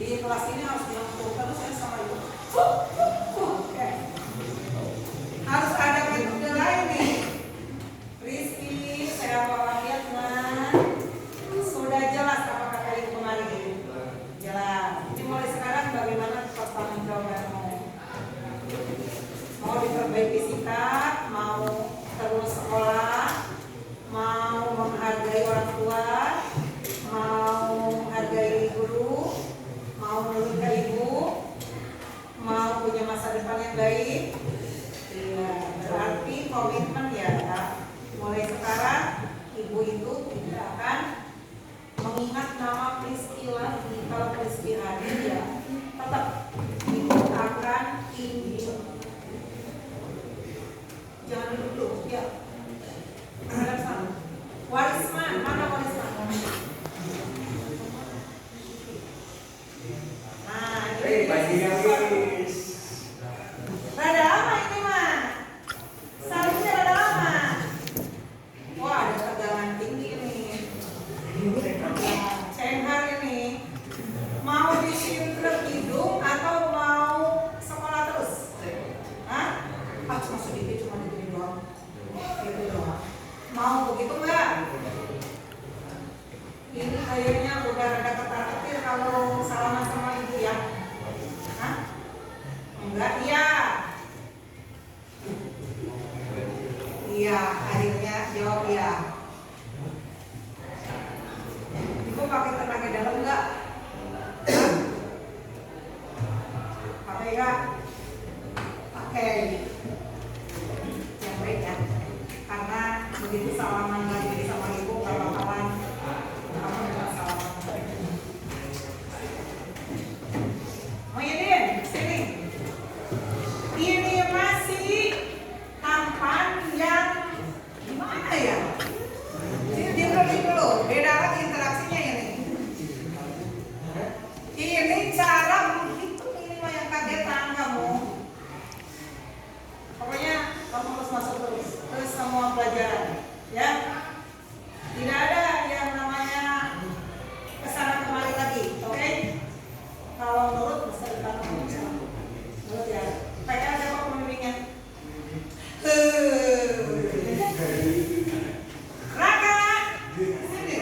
Jadi kelas ini harus dilakukan terus saya sama ibu. Okay. Harus ada metode lain nih. Rizky, saya bawa lihat nah. Sudah jelas apa kata ibu kemarin? Jelas. Jadi mulai sekarang bagaimana pertanggung jawabanmu? Mau diperbaiki sikap, mau terus sekolah, mau menghargai orang tua, mau menghargai guru, mau menurut ibu, mau punya masa depan yang baik. Iya, berarti komitmen ya. Mulai sekarang ibu itu tidak akan mengingat nama Rizky lagi. Kalau Rizky hadir ya tetap ibu akan ingat. Jangan duduk ya. Warisman, mana Warisman? Nah, ini rada lama ini mah. Salurnya rada lama. Wah, ada tegangan tinggi nih. Cenghar ini. Mau disintrek hidung atau mau sekolah terus? Hah? Cuma sedikit, cuma digini doang. Gitu doang. Mau begitu enggak? Ini kayaknya udah ada ketar-ketir kalau salaman sama ibu ya. Hah? Enggak, iya. Iya, akhirnya jawab iya. Ibu pakai tenaga dalam enggak? Pakai enggak? Pakai. Yang baik ya. Karena begitu salaman lagi sama ibu kawan-kawan kamu juga salaman. Muhyiddin, sini. Ini masih tampan yang gimana ya? Sini diulangi dulu, beda lagi interaksinya ini. Ini cara menghitung ini mah yang kagetan kamu. Pokoknya kamu harus masuk terus semua pelajaran, ya. Tidak ada yang namanya kesana kemari lagi, oke? Kalau menurut bisa ditanggung menurut ya. PR siapa pembimbingnya? Raka, sini.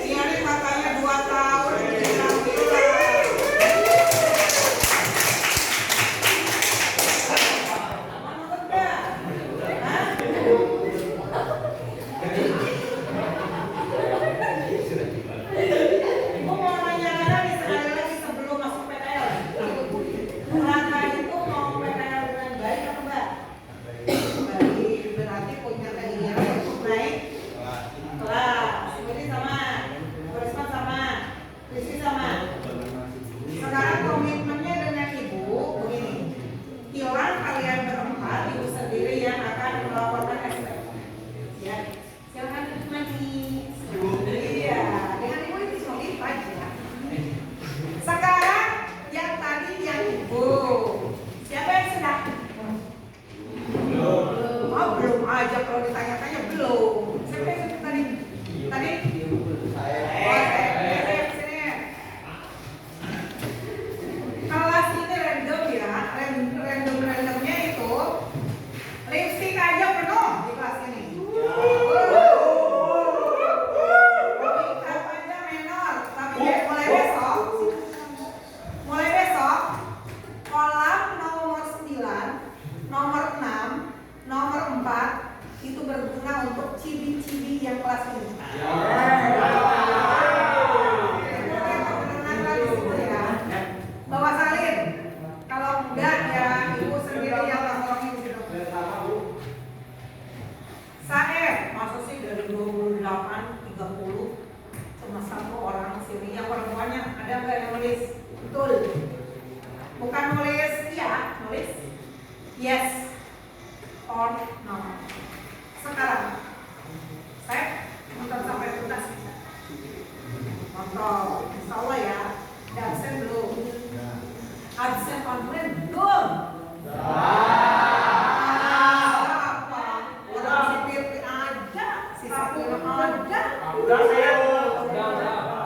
Iya nih katanya 2 tahun. Sekarang komitmennya dengan ibu begini. Hilang kalian berempat, ibu sendiri yang akan melaporkan SPP. Ya, silakan mandi. Iya, dengan ibu itu cuma gitu aja. Sekarang yang tadi yang ibu. Siapa yang sudah? Belum. Oh, belum aja kalau ditanya-tanya belum. Siapa yang sudah tadi? Tadi? Kelas ini random ya, randomnya itu lipstick aja penuh di kelas ini. Makeup aja menor, tapi mulai besok kolam nomor 9, nomor 6, nomor 4 itu berguna untuk cibi-cibi yang kelas ini. Bawa salin. Kalau enggak ya ibu sendiri yang laporin di situ. Saeb, masa sih dari 28, 30 cuma 1 orang sini. Yang perempuannya ada nggak yang nulis? Betul. Bukan nulis ya, nulis yes or no. Sekarang Saeb nonton sampai tuntas. Nonton, insya Allah ya. Udah absen belum? Absen online belum? Apa? Orang sipir aja, sisa film aja. Udah saya. Udah.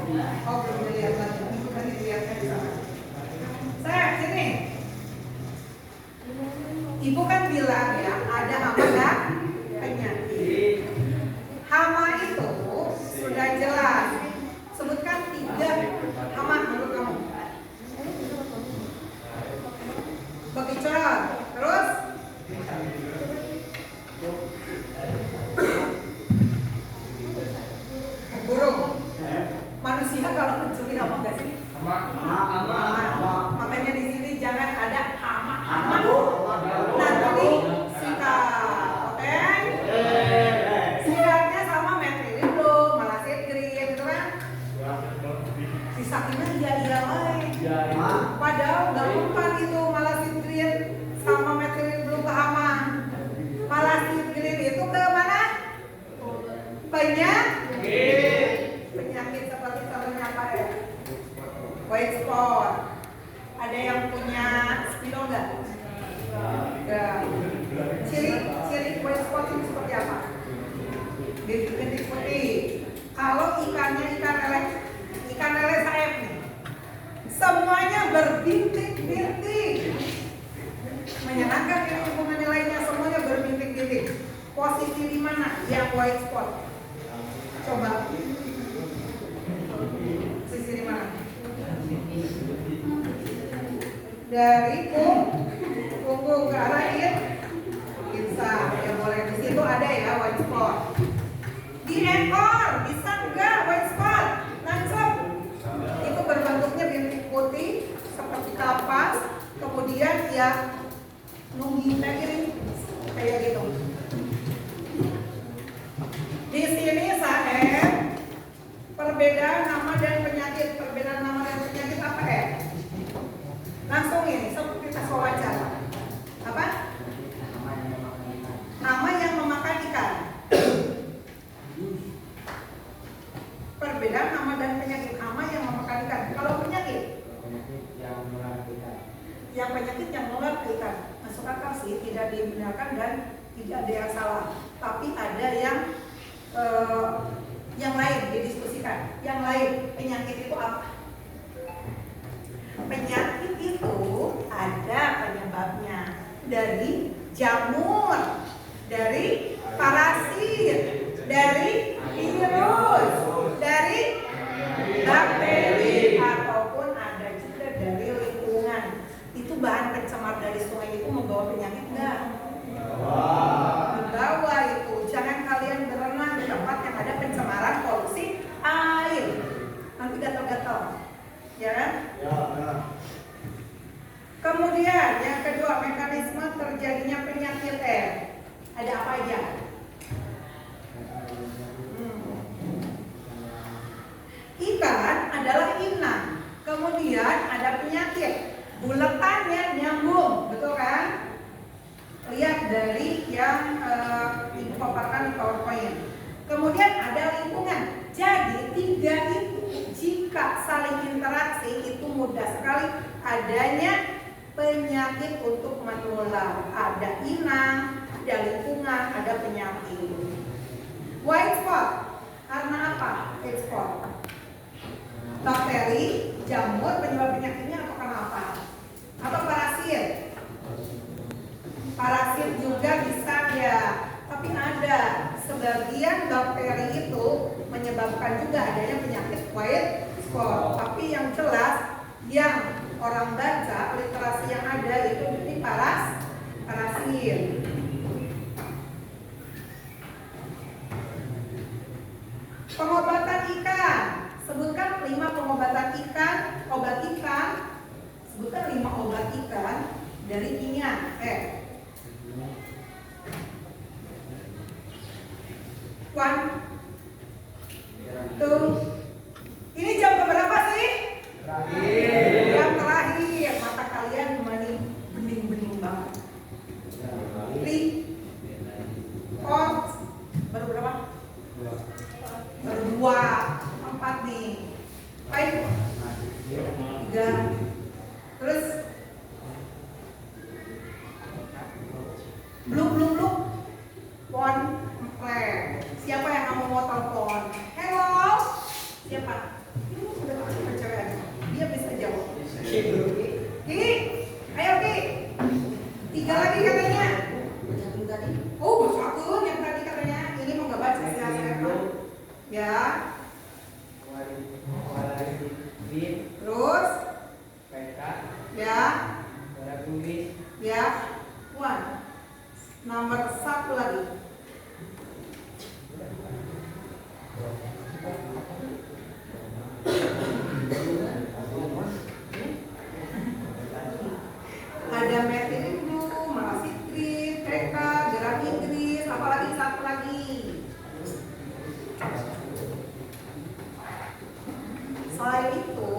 Oh, belum dilihat lagi. Itu kan dilihatnya di sana. Saya sini. Ibu kan bilang ya, ada hama dan penyakit. Hama itu sudah jelas. Sebutkan 3 hama menurut kamu. Bekicot, terus burung. Manusia kalau mencuri hama nggak sih? Makanya di sini jangan ada hama. Nanti sikat, oke? Sikatnya sama metrilindo, malasit green, gitu kan? Sisakinnya iya lain. Padahal nggak mempan itu malasit green sama metrilindo belum ke hama. Malasit green itu ke mana? Penyakit seperti contohnya apa ya? White spot. Ada yang punya spidol nggak? Enggak. Ciri white spot ini seperti apa? Bintik-bintik putih. Kalau ikannya ikan lele sayap nih, semuanya berbintik-bintik. Menyenangkan ini ibu menilainya, semuanya berbintik-bintik. Posisi di mana yang white spot? Coba. Posisi di mana? Dari punggung ke arah insya ya boleh. Di situ ada ya white spot. Di ekor bisa enggak white spot? Nancep. Itu berbentuknya bintik putih seperti kapas, kemudian ya nunggingnya ini kayak gitu. Di sini saya perbedaan nama dan penyakit. Perbedaan nama dan penyakit apa ya? Langsung ini seperti tes wawancara. Apa? Nama yang memakan ikan. Perbedaan nama dan penyakit. Nama yang memakan ikan. Kalau penyakit? Yang penyakit yang menular ke ikan. Masuk akal sih, tidak dibenarkan dan tidak ada yang salah. Tapi ada yang lain didiskusikan. Yang lain, penyakit itu apa? Penyakit itu ada penyebabnya dari jamur, dari parasit, dari virus, dari bakteri, ataupun ada juga dari lingkungan. Itu bahan pencemar dari sungai itu membawa penyakit enggak? Membawa itu. Jangan kalian berenang di tempat yang ada pencemaran polusi air. Nanti gatal-gatal. Ya kan? Ya. Kemudian yang kedua, mekanisme terjadinya penyakit ada apa aja? Ikan adalah inang. Kemudian ada penyakit. Buletannya nyambung, betul kan? Lihat dari yang dipaparkan di PowerPoint. Kemudian ada lingkungan. Jadi 3 itu jika saling interaksi itu mudah sekali adanya penyakit untuk menular. Ada inang, ada lingkungan, ada penyakit. White spot karena apa? White spot bakteri, jamur, penyebab penyakitnya atau karena apa? Atau parasit? Parasit juga bisa ya. Tapi ada sebagian bakteri itu menyebabkan juga adanya penyakit white spot. Tapi yang jelas yang orang baca literasi yang ada itu di parasit. Pengobatan ikan. Sebutkan 5 pengobatan ikan, obat ikan. Sebutkan 5 obat ikan dari kimia. 1, 2. Ini jam berapa sih? Yang terakhir. Mata kalian bening-bening banget. 3, 4. Baru berapa? Baru 2, 4 nih. 5, 3. Terus belum 1 play. Siapa yang Ya, one. Nomor 1 lagi. Ada Meti Rindu, Malas Inggris, TK, Gerak Inggris, apalagi satu lagi. Selain itu,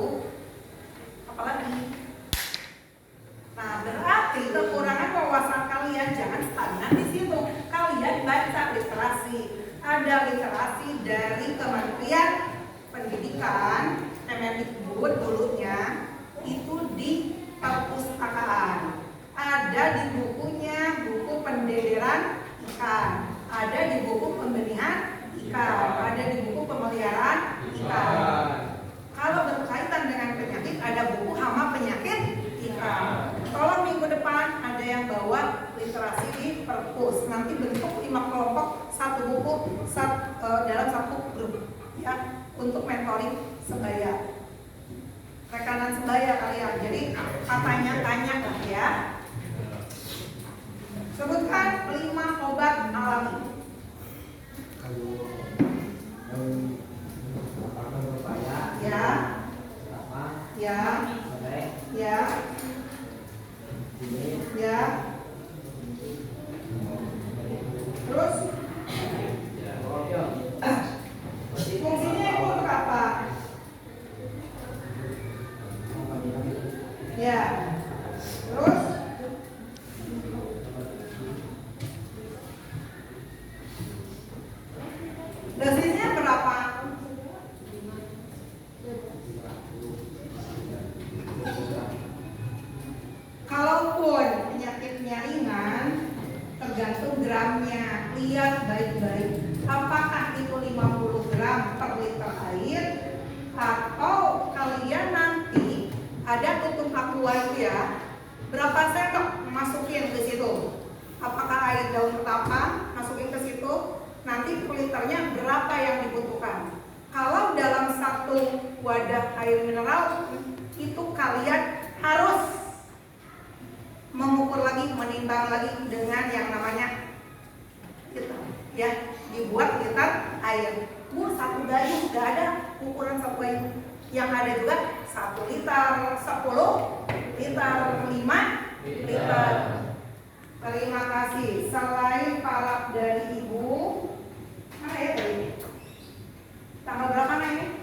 apalagi? Nah, berarti kekurangan wawasan kalian jangan stagnan di situ. Kalian baca literasi. Ada literasi dari Kementerian Pendidikan, Kemendikbud dulunya itu di perpustakaan. Ada di bukunya, buku pendederan ikan. Ada di buku pembenihan ikan. Ada di buku pemeliharaan ikan. Kalau berkaitan dengan penyakit, ada buku hama penyakit ikan. Kalau minggu depan ada yang bawa literasi di perpus, nanti bentuk 5 kelompok, satu buku dalam satu grup, ya, untuk mentoring sebaya, rekanan sebaya kalian. Jadi tanya lah ya. Sebutkan 5 obat alami. Ya. Ya. Ya. Ya. Terus fungsinya itu untuk apa? Ya. Terus dosisnya berapa? Kalaupun penyakitnya ringan, tergantung gramnya. Lihat baik-baik, apakah itu 50 gram per liter air, atau kalian nanti ada tutup aqua itu ya, berapa sendok masukin ke situ. Apakah air daun ketapang masukin ke situ, nanti per liternya berapa yang dibutuhkan. Kalau dalam satu wadah air mineral itu kalian harus mengukur lagi, menimbang lagi dengan yang namanya liter, ya, dibuat liter air. Satu gayung, gak ada ukuran satu gayung. Yang ada juga 1 liter, 10 liter, 5 liter. Terima kasih. Selain paraf dari ibu, mana ya tadi? Tanggal berapa ini?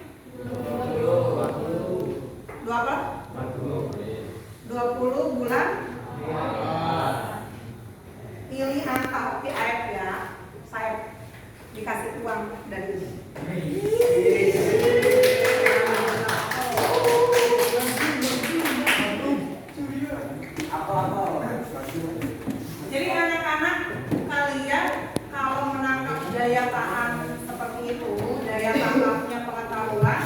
20 bulan. Pilih angka PIF ya. Saya dikasih uang dari ini. Jadi anak-anak kalian kalau menangkap daya tahan seperti itu, daya tangkapnya pengetahuan,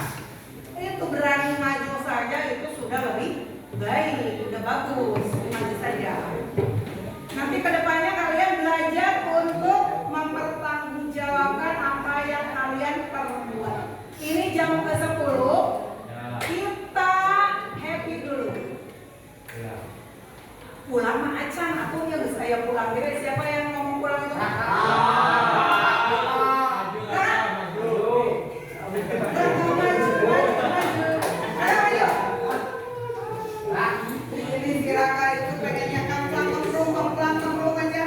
itu berani maju saja itu sudah lebih baik, sudah bagus, maju saja. Nanti kedepannya kalian belajar untuk mempertanggungjawabkan apa yang kalian perbuat. Ini jam ke-10, kita happy dulu. Pulang mah acan, aku ya saya pulang. Jadi siapa yang ngomong pulang itu? Ini si Raka itu pengennya kemplang aja.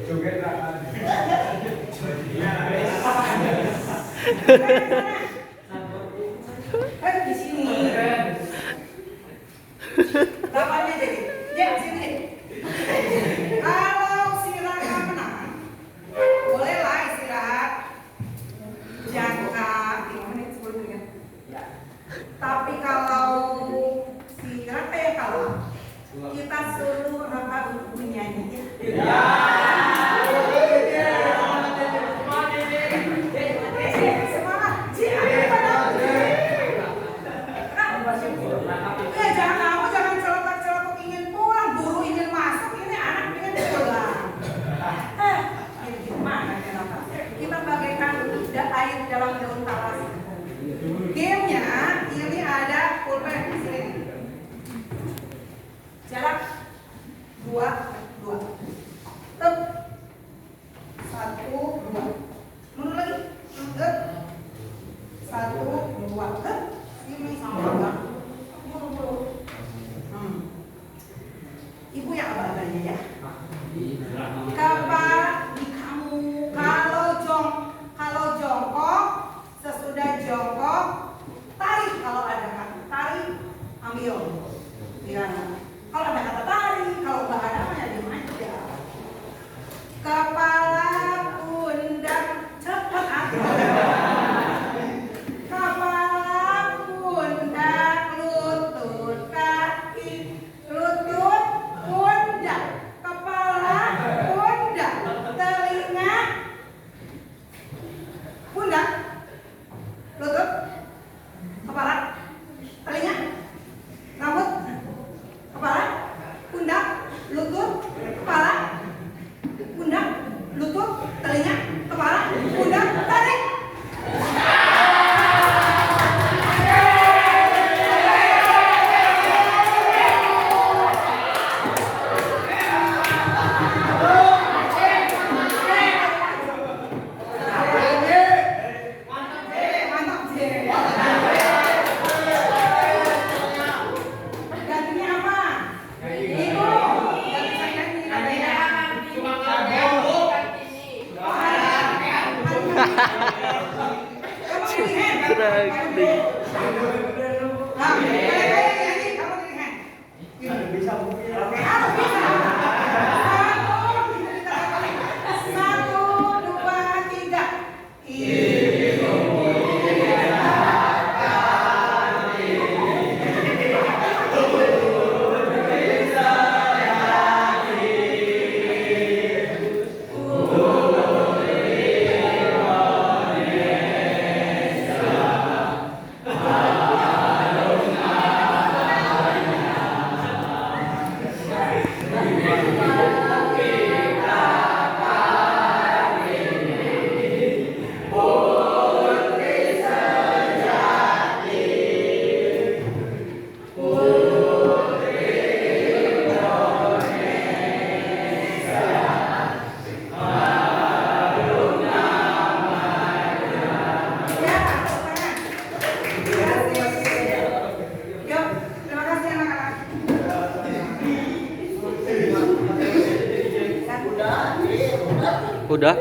Joget Raka. Di sini. Lawannya jadi. Ya, sini. Kalau si Raka menang, bolehlah istirahat. Jangka 5 menit sebelumnya. Tapi kalau si Raka yang kalah, kita suruh Raka untuk menyanyi. Ya. Air dalam daun talas. Gamenya ini ada pulpen di sini. 2, 2. Tep. 1, 2. Mundur lagi. Tep. 1, 2. Tep. Ini sama. Ibu yang apa-apanya ya. Kepala di kamu. Kalau jongkok, sesudah jongkok, tarik kalau ada kata tarik, ambil. Ya. Kalau ada kata tarik, kalau nggak ada hanya diam aja. Kepala, pundak, cepat kepala, pundak, lutut, kaki, lutut, pundak, kepala, pundak, telinga, pundak, lutut, kepala, telinga, rambut, kepala, pundak, lutut, kepala, pundak, lutut, telinga, kepala, pundak, tarik. Gantinya apa? Ibu. Udah.